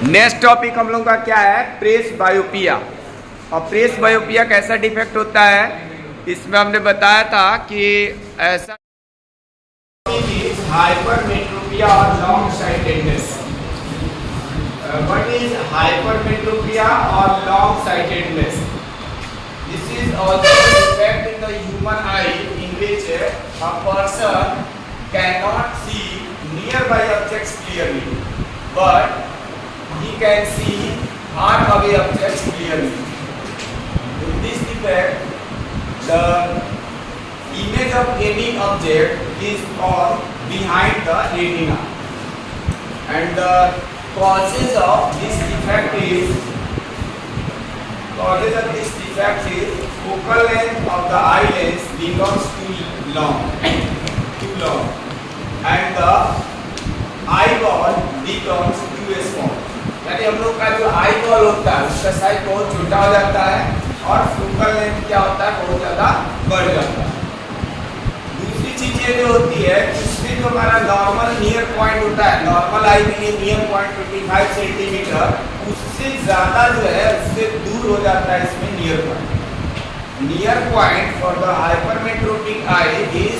Next topic हम लोग का क्या है, प्रेस बायोपिया। और प्रेस बायोपिया कैसा डिफेक्ट होता है, इसमें हमने बताया था कि ऐसा हाइपरमेट्रोपिया और long sightedness. What is hypermetropia और long sightedness? This is also defect in the human eye in which a person can not see nearby objects clearly, but he can see far away objects clearly. In this defect, the image of any object is on behind the retina, and the causes of this defect is focal length of the eye lens becomes too long, and the eyeball becomes too small. यानी हम लोग का जो eye ball होता है उसका size बहुत छोटा हो जाता है और फोकल लेंथ क्या होता है, बहुत ज़्यादा बढ़ जाता है। दूसरी चीज़ ये जो होती है, इसमें जो हमारा नॉर्मल नियर पॉइंट होता है, नॉर्मल आई के लिए नियर पॉइंट 25 सेंटीमीटर, उससे ज़्यादा जो है उससे दूर हो जाता है इसमें near point. Near point for the hypermetropic I is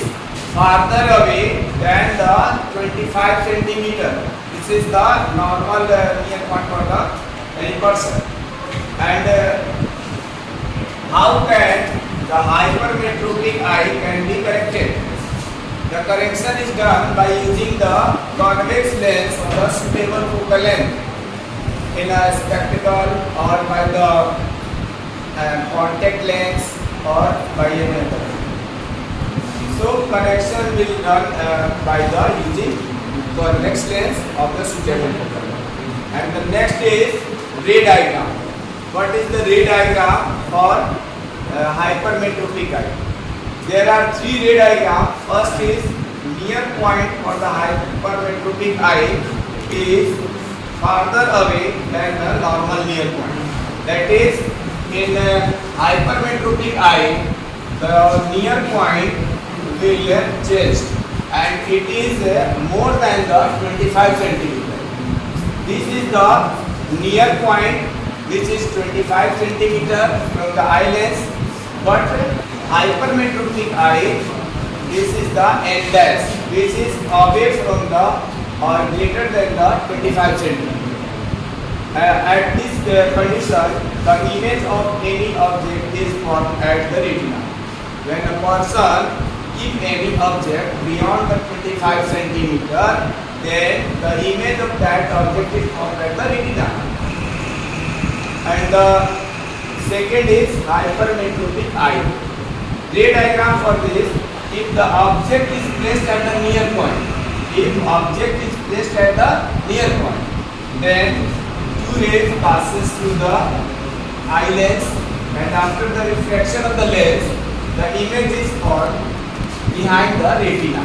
farther away than the 25 centimeter. This is the normal near point for the any person. And how can the hypermetropic eye can be corrected? The correction is done by using the convex lens of the suitable focal length in a spectacle or by the contact lens or by any other. So correction will done by the using convex lens of the suitable focal length. And the next is ray diagram. What is the ray diagram for hypermetropic eye? There are three ray diagrams. First is near point for the hypermetropic eye is farther away than the normal near point. That is, in hypermetropic eye, the near point will change and it is more than the 25 centimeter. This is the near point which is 25 centimeter from the eye lens, but hypermetropic eye, this is the end dash which is away from the or greater than the 25 centimeter. At this condition, the image of any object is formed at the retina. When a person keep any object beyond the 25 centimeter, then the image of that object is formed at the retina. And the second is hypermetropic eye. Ray diagram for this: if the object is placed at the near point, then two rays passes through the eye lens, and after the refraction of the lens, the image is formed behind the retina,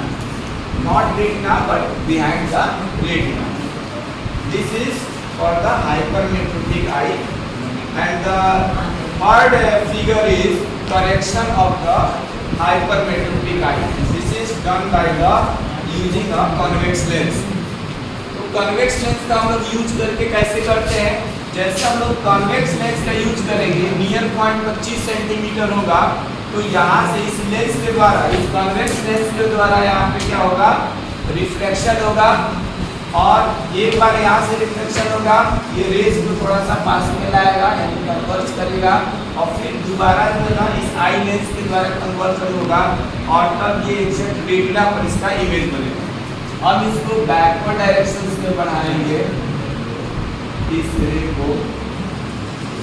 not retina but behind the retina. This is for the hypermetropic eye. And the third figure is correction of the hypermetropic eye. This is done by the using a convex lens. तो convex lens का हम लोग use करके कैसे करते हैं? जैसे हम लोग convex lens का यूज करेंगे, नियर पॉइंट 25 सेंटीमीटर होगा, तो यहाँ से इस लेंस के द्वारा, इस कॉन्वेक्स लेंस के द्वारा यहाँ पे क्या होगा, रिफ्लेक्शन होगा, और एक बार यहाँ से रिफ्लेक्शन होगा, ये रेज को थोड़ा सा पास में लाएगा यानी कन्वर्ज करेगा, और फिर दोबारा जो है ना इस आई लेंस के द्वारा कन्वर्जन होगा, और तब ये एग्जैक्ट रेटिना पर इसका इमेज बनेगा। अब इसको बैकवर्ड डायरेक्शन में बढ़ाएंगे इस रे को,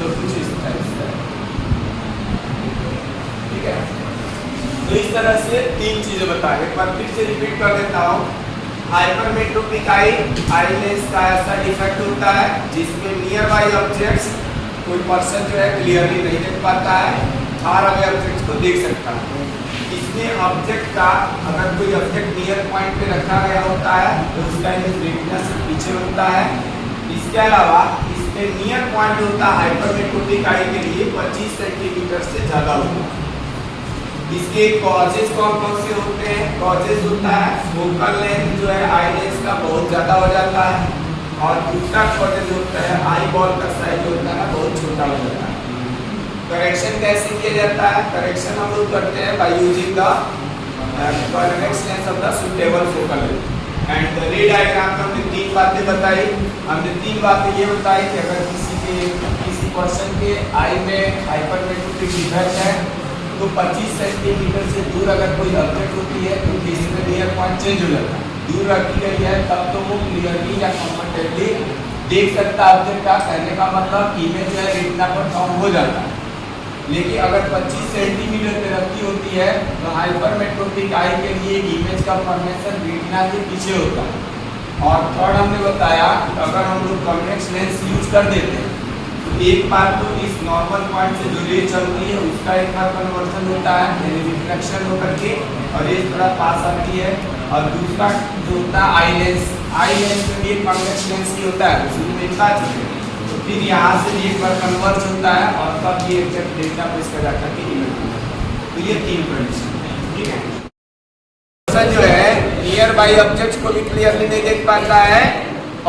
तो कुछ इस तरह से, ठीक है। तो इस तरह से तीन चीजें बताए, एक बार फिर से रिपीट कर देता हूँ। हाइपरमेट्रोपिक आई लेंस का ऐसा डिफेक्ट होता है जिसमें नियर बाई ऑब्जेक्ट्स कोई पर्सन जो है क्लियरली नहीं देख पाता है, फार अवे ऑब्जेक्ट्स को देख सकता है। इसमें ऑब्जेक्ट का अगर कोई ऑब्जेक्ट नियर पॉइंट पे रखा गया होता है तो उसका इमेज रेटिना से पीछे होता है। इसके अलावा इसमें नियर पॉइंट होता है हाइपरमेट्रोपिक आई के लिए 25 सेंटीमीटर से ज़्यादा होता है। इसके कॉजेज कौन कौन से होते हैं? कॉजेज होता है फोकल लेंथ जो है आई लेंस का बहुत ज़्यादा हो जाता है, और दूसरा कॉजेज होता है आई बॉल का साइज होता है बहुत छोटा हो जाता है। करेक्शन कैसे किया जाता है? करेक्शन हम लोग करते हैं by using the convex lens of the suitable focal length. And रे डायग्राम में हमने 3 बातें बताई। हमने 3 बातें ये बताई कि अगर किसी पर्सन के आई में हाइपरमेट्रोपिक डिफेक्ट है तो 25 सेंटीमीटर से दूर अगर कोई ऑब्जेक्ट होती है तो इसमें नियर पॉइंट चेंज हो जाता है। दूर रखी गई है तब तो वो क्लियरली या कंफर्टेबली देख सकता है ऑब्जेक्ट का। कहने का मतलब इमेज जो है रेटिना पर कम हो जाता है। लेकिन अगर 25 सेंटीमीटर पे रखी होती है तो हाइपरमेट्रोपिक आई के लिए इमेज का फॉर्मेशन रेटिना के पीछे होता है। और थर्ड हमने बताया अगर हम लोग कॉन्वेक्स लेंस यूज कर देते हैं तो एक बार तो इस नॉर्मल पॉइंट से जो रे चलती है उसका एक बार कन्वर्जन होता है यानी रिफ्लेक्शन होकर के और रे थोड़ा पास आती है। और दूसरा जो होता है आई लेंस में भी एक कॉन्वेक्स लेंस ही होता है शुरू में था तो फिर यहाँ से भी एक बार कन्वर्ज होता है और तब ये एग्जैक्ट डेटा पे इसका जाकर के इमेज। तो ये 3 कंडीशन है, ठीक है। पर्सन जो है नियर बाई ऑब्जेक्ट्स को भी क्लियरली नहीं देख पाता है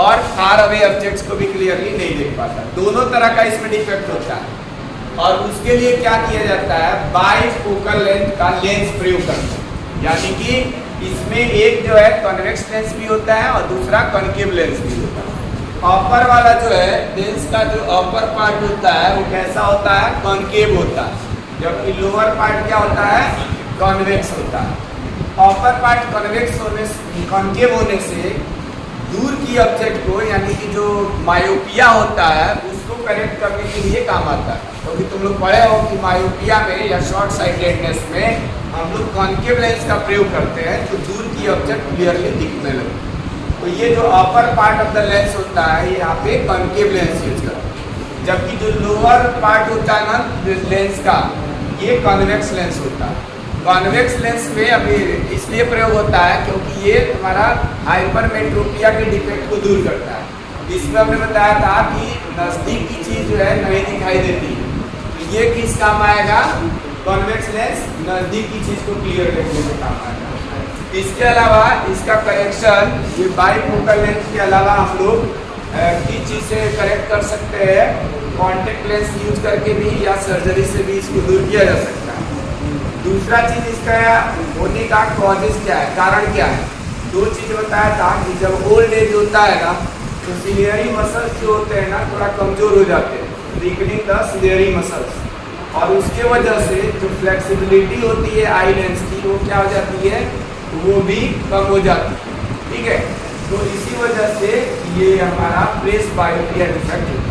और फार अवे ऑब्जेक्ट्स को भी क्लियरली नहीं देख पाता। दोनों तरह का इसमें डिफेक्ट होता है और उसके लिए क्या किया जाता है बाई फोकल लेंथ का लेंस प्रयोग करते हैं। यानी कि इसमें एक जो है कॉन्वेक्स लेंस भी होता है और दूसरा कॉन्केव लेंस भी होता है। अपर वाला जो है लेंस का जो अपर पार्ट होता है वो कैसा होता है कॉन्केव होता है, जबकि लोअर पार्ट क्या होता है कॉन्वेक्स होता है। अपर पार्ट कॉन्केव होने से दूर की ऑब्जेक्ट को यानी कि जो मायोपिया होता है उसको करेक्ट करने के लिए काम आता है। क्योंकि तुम लोग पढ़े हो कि मायोपिया में या शॉर्ट साइटेडनेस में हम लोग कॉन्केव लेंस का प्रयोग करते हैं जो दूर की ऑब्जेक्ट क्लियरली दिखने लगे। तो ये जो upper part of the lens होता है यहाँ पे कॉन्केव लेंस यूज करते हैं, जबकि जो लोअर पार्ट होता है ना लेंस का ये कॉन्वेक्स लेंस होता है। कॉन्वेक्स लेंस में अभी इसलिए प्रयोग होता है क्योंकि ये तुम्हारा हाइपरमेट्रोपिया के डिफेक्ट को दूर करता है। इसमें हमने बताया था कि नज़दीक की चीज़ जो है नहीं दिखाई देती, तो ये किस काम आएगा कॉन्वेक्स लेंस नज़दीक की चीज़ को क्लियर देखने में काम आएगा। इसके अलावा इसका करेक्शन ये बाईफोकल लेंस के अलावा हम लोग किस चीज़ से करेक्ट कर सकते हैं कॉन्टेक्ट लेंस यूज करके भी या सर्जरी से भी इसको दूर किया जा सकता है। दूसरा चीज़ इसका होने का कॉजेज क्या है, कारण क्या है। 2 चीज़ बताया था कि जब ओल्ड एज होता है ना तो सिलियरी मसल्स जो होते हैं ना थोड़ा कमज़ोर हो जाते हैं, वीकनिंग द सिलियरी मसल्स, और उसके वजह से जो फ्लेक्सिबिलिटी होती है आई लेंस की वो क्या हो जाती है वो भी कम हो जाती है, ठीक है। तो इसी वजह से ये हमारा प्रेस बायोपिया डिफेक्ट होता है।